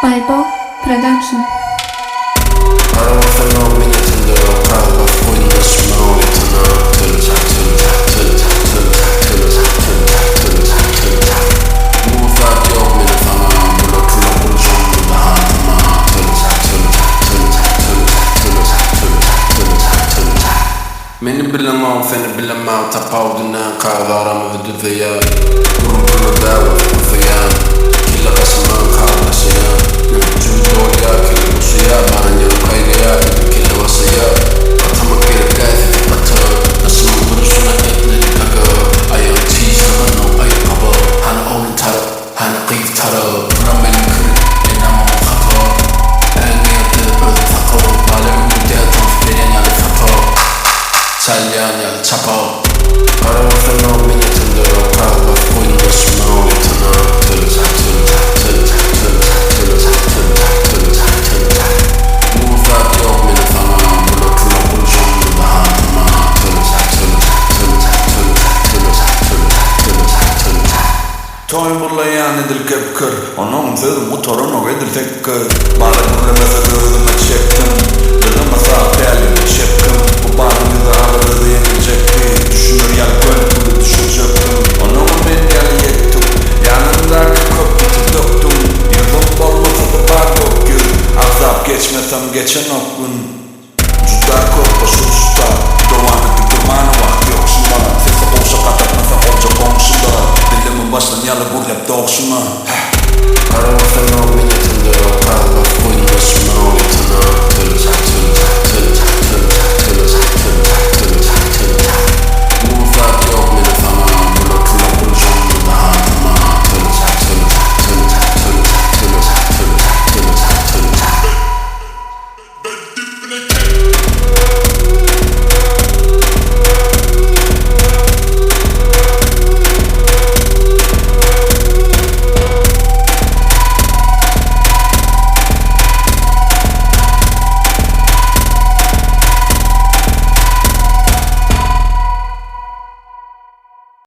Bible Production. Meni bilemem, seni bilemem. Tapavduna kağılarımı ödüveya. Kurumunu davet kufayan. Killa kasman kağılaşaya. Yürütçü doya, killa kusaya. Baran yanı kaygaya, killa vasaya. Atama kere gayet atı. Nasıl duruşuna etleri kaka. Ayağın çiğse bana ayı kaba. Hani onun tarı, hani kıyıf tarı. Buram benim kırı, enamam kapı. Engiyatı ödü takı. Bale ümüde tanf beren yanı kapı. Salyan çapa. Aramasın o minnetin de o kahve koyunda sınav yatına. Tılacak tılacak tılacak tılacak tılacak tılacak tılacak tılacak. Mufat yok mene sana. Bula kula kulşonlu daha tuma. Tılacak tılacak tılacak tılacak tılacak tılacak tılacak tılacak. Toy bulayan edil kepkır. Onun sözü motorun o edil tekkır. Bala kurre mesela gözüme çektim. Dedim masal değerli.